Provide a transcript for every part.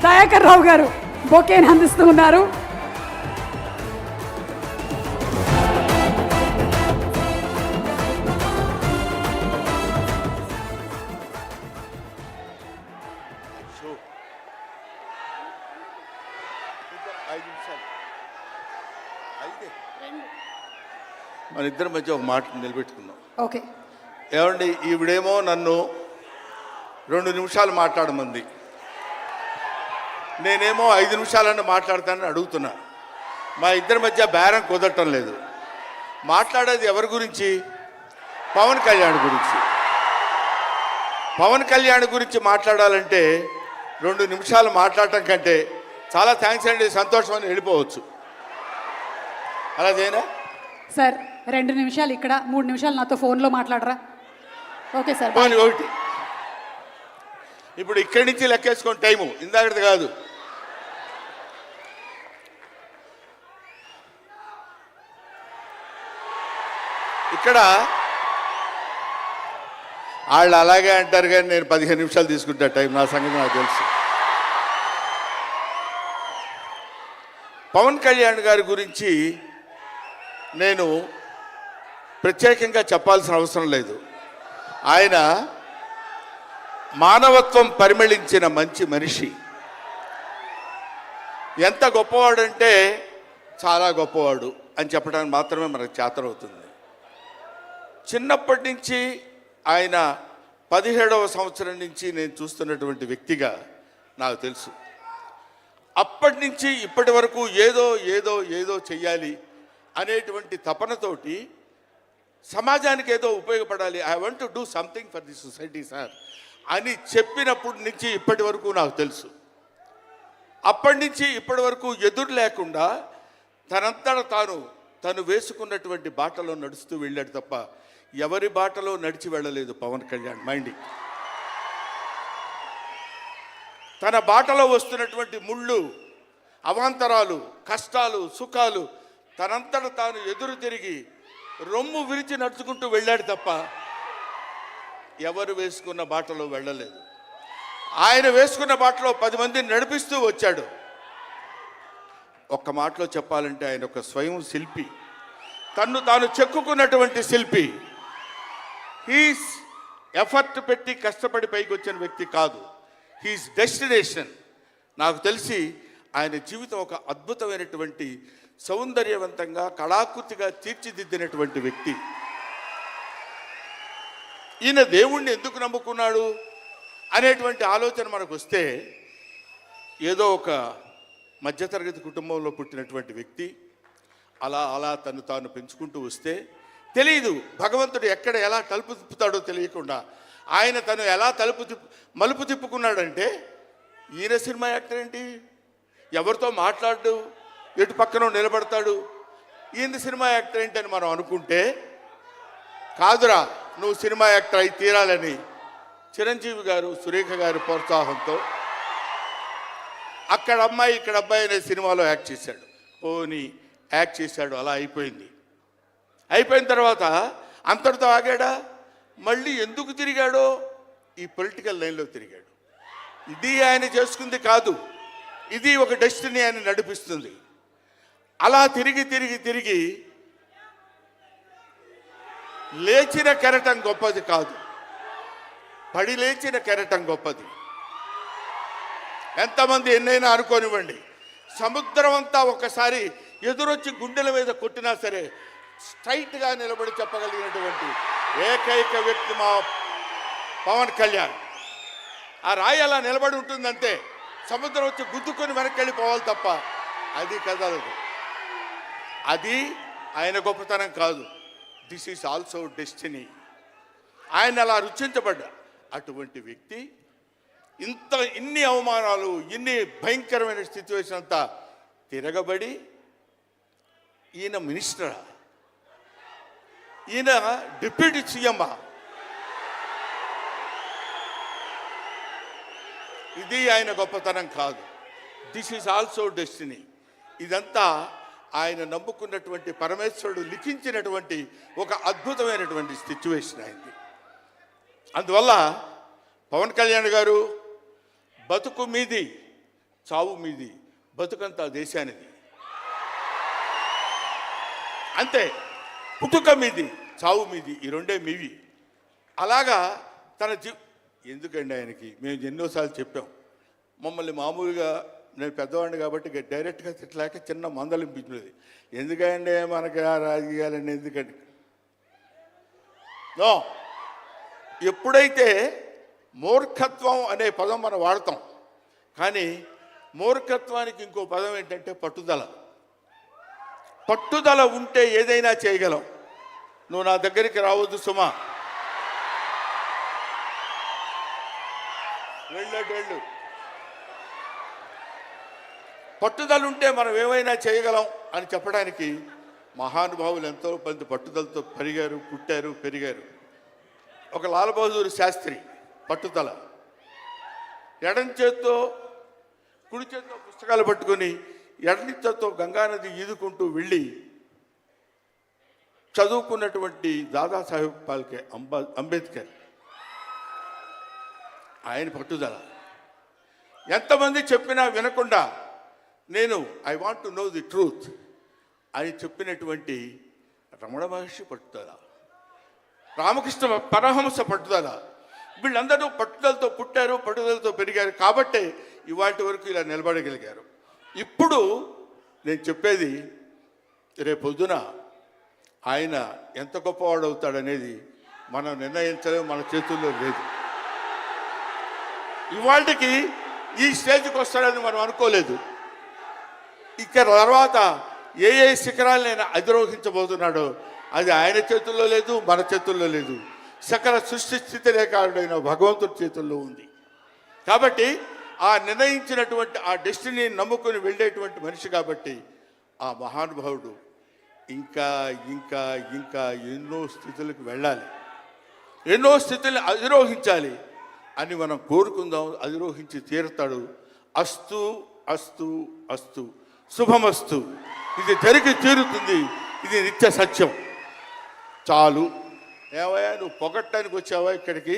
దయాకర్ రావు గారు బొకేని అందిస్తూ ఉన్నారు. మన ఇద్దరి మధ్య ఒక మాట నిలబెట్టుకున్నాం. ఓకే, ఏమండి, ఈవిడేమో నన్ను 2 నిమిషాలు మాట్లాడమంది, నేనేమో 5 నిమిషాలన్నా మాట్లాడతానని అడుగుతున్నా. మా ఇద్దరి మధ్య బేరం కుదరటం లేదు. మాట్లాడేది ఎవరి గురించి? పవన్ కళ్యాణ్ గురించి. పవన్ కళ్యాణ్ గురించి మాట్లాడాలంటే 2 నిమిషాలు మాట్లాడటం కంటే చాలా థ్యాంక్స్ అండి, సంతోషం అని వెళ్ళిపోవచ్చు. అలా చేయనా సార్? 2 నిమిషాలు ఇక్కడ, 3 నిమిషాలు నాతో ఫోన్లో మాట్లాడరా? Okay sir. ఒకటి ఇప్పుడు ఇక్కడి నుంచి లెక్కేసుకోండి టైము, ఇందాకది కాదు. ఇక్కడ వాళ్ళు అలాగే అంటారు కానీ నేను 15 నిమిషాలు తీసుకుంటా టైం. నా సంగతి నాకు తెలుసు. పవన్ కళ్యాణ్ గారి గురించి నేను ప్రత్యేకంగా చెప్పాల్సిన అవసరం లేదు. ఆయన మానవత్వం పరిమళించిన మంచి మనిషి. ఎంత గొప్పవాడంటే చాలా గొప్పవాడు అని చెప్పడానికి మాత్రమే మనకు చేతనవుతుంది. చిన్నప్పటి నుంచి ఆయన 17వ సంవత్సరం నుంచి నేను చూస్తున్నటువంటి వ్యక్తిగా నాకు తెలుసు. అప్పటి నుంచి ఇప్పటి వరకు ఏదో ఏదో ఏదో చెయ్యాలి అనేటువంటి తపనతోటి సమాజానికి ఏదో ఉపయోగపడాలి, I want to do something for the society sir అని చెప్పినప్పటి నుంచి ఇప్పటి వరకు నాకు తెలుసు. అప్పటి నుంచి ఇప్పటి వరకు ఎదురు లేకుండా తనంతట తను వేసుకున్నటువంటి బాటలో నడుస్తూ వెళ్ళాడు తప్ప ఎవరి బాటలో నడిచి వెళ్ళలేదు పవన్ కళ్యాణ్. మైండ్ తన బాటలో వస్తున్నటువంటి ముళ్ళు, అవాంతరాలు, కష్టాలు, సుఖాలు తనంతట తాను ఎదురు తిరిగి రొమ్ము విరిచి నడుచుకుంటూ వెళ్ళాడు తప్ప ఎవరు వేసుకున్న బాటలో వెళ్ళలేదు. ఆయన వేసుకున్న బాటలో 10 మందిని నడిపిస్తూ వచ్చాడు. ఒక్క మాటలో చెప్పాలంటే ఆయన ఒక స్వయం శిల్పి, తన్ను తాను చెక్కుకున్నటువంటి శిల్పి. హీస్ ఎఫర్ట్ పెట్టి కష్టపడి పైకి వచ్చిన వ్యక్తి కాదు, హీస్ డెస్టినేషన్. నాకు తెలిసి ఆయన జీవితం ఒక అద్భుతమైనటువంటి సౌందర్యవంతంగా కళాకృతిగా తీర్చిదిద్దినటువంటి వ్యక్తి. ఈయన దేవుణ్ణి ఎందుకు నమ్ముకున్నాడు అనేటువంటి ఆలోచన మనకు వస్తే, ఏదో ఒక మధ్యతరగతి కుటుంబంలో పుట్టినటువంటి వ్యక్తి అలా అలా తను తాను పెంచుకుంటూ వస్తే తెలియదు భగవంతుడు ఎక్కడ ఎలా తలుపు తిప్పుతాడో తెలియకుండా ఆయన తను ఎలా మలుపు తిప్పుకున్నాడంటే, ఈయన సినిమా యాక్టర్ ఏంటి, ఎవరితో మాట్లాడు, ఎటు పక్కన నిలబడతాడు, ఈయన సినిమా యాక్టర్ ఏంటి అని మనం అనుకుంటే, కాదురా నువ్వు సినిమా యాక్టర్ అయి తీరాలని చిరంజీవి గారు, సురేఖ గారి ప్రోత్సాహంతో అక్కడ అమ్మాయి ఇక్కడ అబ్బాయి అనే సినిమాలో యాక్ట్ చేశాడు. పోనీ యాక్ట్ చేశాడు, అలా అయిపోయింది. అయిపోయిన తర్వాత అంతటితో ఆగాడా? మళ్ళీ ఎందుకు తిరిగాడో ఈ పొలిటికల్ లైన్లో తిరిగాడు. ఇది ఆయన చేసుకుంది కాదు, ఇది ఒక డెస్టినీ ఆయన నడిపిస్తుంది. అలా తిరిగి తిరిగి తిరిగి లేచిన కెరటం గొప్పది కాదు, పడి లేచిన కెరటం గొప్పది. ఎంతమంది ఎన్నైనా అనుకోనివ్వండి, సముద్రం అంతా ఒకసారి ఎదురొచ్చి గుండెల మీద కొట్టినా సరే స్ట్రైట్గా నిలబడి చెప్పగలిగినటువంటి ఏకైక వ్యక్తి మా పవన్ కళ్యాణ్. ఆ రాయి అలా నిలబడి ఉంటుందంతే, సముద్రం వచ్చి గుద్దుకొని వెనక్కి వెళ్ళిపోవాలి తప్ప అది కదలదు. అది ఆయన గొప్పతనం కాదు, దిస్ ఈజ్ ఆల్సో డెస్టినీ. ఆయన అలా రుచించబడ్డా అటువంటి వ్యక్తి ఇన్ని అవమానాలు, ఇన్ని భయంకరమైన సిచ్యువేషన్ అంతా తిరగబడి ఈయన మినిస్టరా, ఈయన డిప్యూటీ సీఎమ్మా, ఇది ఆయన గొప్పతనం కాదు. This is also destiny. ఇదంతా ఆయన నమ్ముకున్నటువంటి పరమేశ్వరుడు లిఖించినటువంటి ఒక అద్భుతమైనటువంటి సిచ్యువేషన్ అయింది. అందువల్ల పవన్ కళ్యాణ్ గారు బతుకు మీది చావు మీది, బతుకంతా దేశానిది. అంతే, పుట్టుక మీది, చావు మీది, ఈ రెండే మీవి. అలాగా తన ఎందుకండి ఆయనకి మేము ఎన్నోసార్లు చెప్పాం. మమ్మల్ని మామూలుగా, నేను పెద్దవాడిని కాబట్టి డైరెక్ట్గా తిట్టలేక చిన్న మందలింపించినది. ఎందుకంటే మనకి ఆ రాజకీయాలన్నీ ఎందుకండి? నో, ఎప్పుడైతే మూర్ఖత్వం అనే పదం మనం వాడతాం, కానీ మూర్ఖత్వానికి ఇంకో పదం ఏంటంటే పట్టుదల. పట్టుదల ఉంటే ఏదైనా చేయగలం. నువ్వు నా దగ్గరికి రావద్దు సుమా, వెళ్ళు. పట్టుదల ఉంటే మనం ఏమైనా చేయగలం అని చెప్పడానికి మహానుభావులు ఎంతో మంది పట్టుదలతో పెరిగారు, పుట్టారు, పెరిగారు. ఒక లాల్ బహదూర్ శాస్త్రి పట్టుదల, ఎడం చేత్తో కుడి చేత్తో పుస్తకాలు పట్టుకొని ఎడని చేత్తో గంగానది ఈదుకుంటూ వెళ్ళి చదువుకున్నటువంటి దాదాసాహెబ్ ఫాల్కే అంబేద్కర్. ఆయన పట్టుదల. ఎంతమంది చెప్పినా వినకుండా నేను I want to know the truth అని చెప్పినటువంటి రమణ మహర్షి పట్టుదల, రామకృష్ణ పరమహంస పట్టుదల. వీళ్ళందరూ పట్టుదలతో పుట్టారు, పట్టుదలతో పెరిగారు కాబట్టే ఇవాటి వరకు ఇలా నిలబడగలిగారు. ఇప్పుడు నేను చెప్పేది, రేపొద్దున ఆయన ఎంత గొప్పవాడు అవుతాడనేది మనం నిర్ణయించలేము, మన చేతుల్లో లేదు. ఇవాళకి ఈ స్టేజ్కి వస్తాడని మనం అనుకోలేదు. ఇక తర్వాత ఏ శిఖరాలనైనా అధిరోహించబోతున్నాడో అది ఆయన చేతుల్లో లేదు, మన చేతుల్లో లేదు. సకల సృష్టి స్థితి రేఖారుడైన భగవంతుడి చేతుల్లో ఉంది. కాబట్టి ఆ నిర్ణయించినటువంటి ఆ డెస్టినీని నమ్ముకొని వెళ్ళేటువంటి మనిషి కాబట్టి ఆ మహానుభావుడు ఇంకా ఇంకా ఇంకా ఎన్నో స్థితులకు వెళ్ళాలి, ఎన్నో స్థితులను అధిరోహించాలి అని మనం కోరుకుందాం. అధిరోహించి తీరుతాడు. అస్తు అస్తు అస్తు, శుభమస్తు. ఇది జరిగి తీరుతుంది, ఇది నిత్య సత్యం. చాలు. ఏవయ్యా, నువ్వు పొగట్టడానికి వచ్చావా ఇక్కడికి?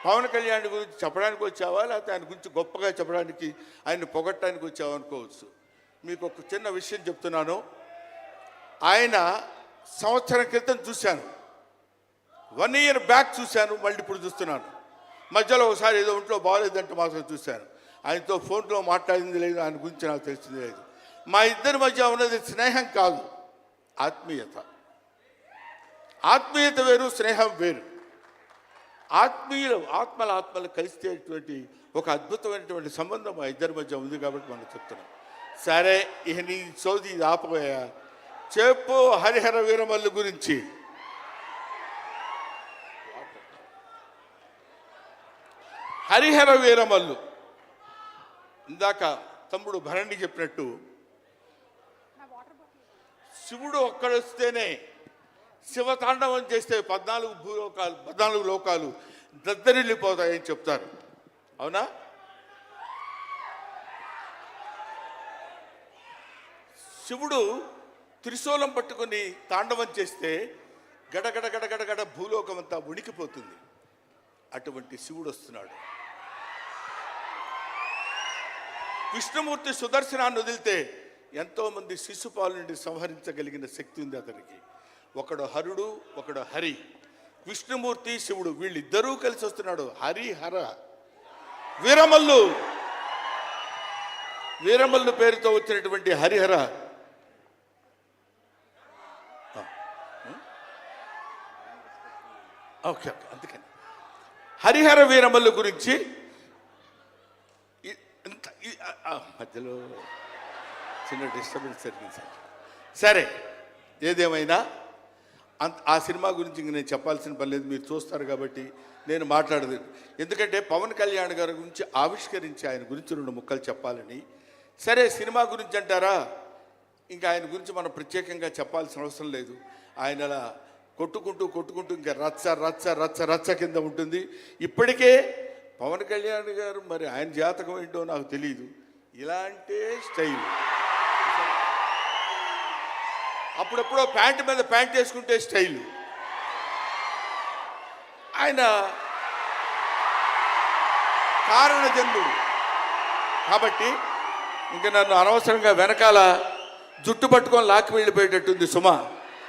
పవన్ కళ్యాణ్ గురించి చెప్పడానికి వచ్చావా, లేకపోతే ఆయన గురించి గొప్పగా చెప్పడానికి, ఆయన పొగట్టడానికి వచ్చావా అనుకోవచ్చు. మీకు ఒక చిన్న విషయం చెప్తున్నాను. ఆయన సంవత్సరం క్రితం చూశాను, 1 year బ్యాక్ చూశాను, మళ్ళీ ఇప్పుడు చూస్తున్నాను. మధ్యలో ఒకసారి ఏదో ఒంట్లో బాగోలేదంటే మాత్రం చూశాను. ఆయనతో ఫోన్లో మాట్లాడింది లేదు, ఆయన గురించి నాకు తెలిసింది లేదు. మా ఇద్దరి మధ్య ఉన్నది స్నేహం కాదు, ఆత్మీయత. ఆత్మీయత వేరు, స్నేహం వేరు. ఆత్మలు కలిసేటువంటి ఒక అద్భుతమైనటువంటి సంబంధం మా ఇద్దరి మధ్య ఉంది కాబట్టి మనం చెప్తున్నాం. సరే, ఇక నీ సోది ఇది ఆపబోయా. చెప్పు హరిహర వీరమల్లు గురించి. హరిహర వీరమల్లు, ఇందాక తమ్ముడు భరణి చెప్పినట్టు, శివుడు ఒక్కడొస్తేనే, శివతాండవం చేస్తే 14 లోకాలు దద్దరిల్లిపోతాయని చెప్తారు. అవునా? శివుడు త్రిశూలం పట్టుకుని తాండవం చేస్తే గడగడ గడగడగడ భూలోకం అంతా ఉణికిపోతుంది. అటువంటి శివుడు వస్తున్నాడు. విష్ణుమూర్తి సుదర్శనాన్ని వదిలితే ఎంతోమంది శిశుపాలు నుండి సంహరించగలిగిన శక్తి ఉంది అతనికి. ఒకడు హరుడు, ఒకడు హరి. విష్ణుమూర్తి, శివుడు వీళ్ళిద్దరూ కలిసి వస్తున్నాడు. హరిహర వీరమల్లు పేరుతో వచ్చినటువంటి హరిహర. ఓకే, అందుకని హరిహర వీరమల్లు గురించి మధ్యలో చిన్న డిస్టర్బెన్స్ జరిగింది సార్. సరే, ఏదేమైనా ఆ సినిమా గురించి ఇంక నేను చెప్పాల్సిన పని లేదు, మీరు చూస్తారు కాబట్టి నేను మాట్లాడదు. ఎందుకంటే పవన్ కళ్యాణ్ గారి గురించి ఆవిష్కరించి ఆయన గురించి 2 ముక్కలు చెప్పాలని. సరే, సినిమా గురించి అంటారా, ఇంకా ఆయన గురించి మనం ప్రత్యేకంగా చెప్పాల్సిన అవసరం లేదు. ఆయన అలా కొట్టుకుంటూ ఇంకా రచ్చ రచ్చ రచ్చ రచ్చ కింద ఉంటుంది. ఇప్పటికే పవన్ కళ్యాణ్ గారు, మరి ఆయన జాతకం ఏంటో నాకు తెలియదు, ఇలాంటి స్టైల్. అప్పుడెప్పుడో ప్యాంటు మీద ప్యాంట్ వేసుకుంటే స్టైలు. ఆయన కాబట్టి ఇంకా నన్ను అనవసరంగా వెనకాల జుట్టు పట్టుకొని లాక్కి వెళ్ళిపోయేటట్టుంది సుమ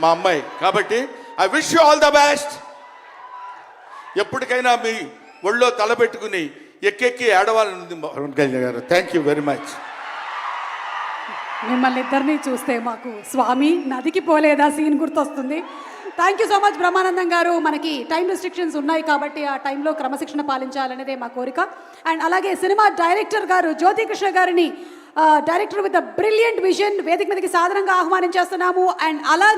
మా అమ్మాయి. కాబట్టి I wish you all the best. ఎప్పటికైనా మీ ఒళ్ళో తలపెట్టుకుని ఎక్కెక్కి ఏడవాలని పవన్ కళ్యాణ్ గారు. Thank you very much. మిమ్మల్ని ఇద్దరిని చూస్తే మాకు స్వామి నదికి పోలేదా సీన్ గుర్తొస్తుంది. Thank you so much Brahmanandam గారు. మనకి టైం రెస్ట్రిక్షన్స్ ఉన్నాయి కాబట్టి ఆ టైంలో క్రమశిక్షణ పాలించాలనేదే మా కోరిక. అండ్ అలాగే సినిమా డైరెక్టర్ గారు జ్యోతికృష్ణ గారిని డైరెక్టర్ విత్ బ్రిలియంట్ విజన్ వేదిక మీదకి సాధారణంగా ఆహ్వానించేస్తున్నాము. అండ్ అలాగే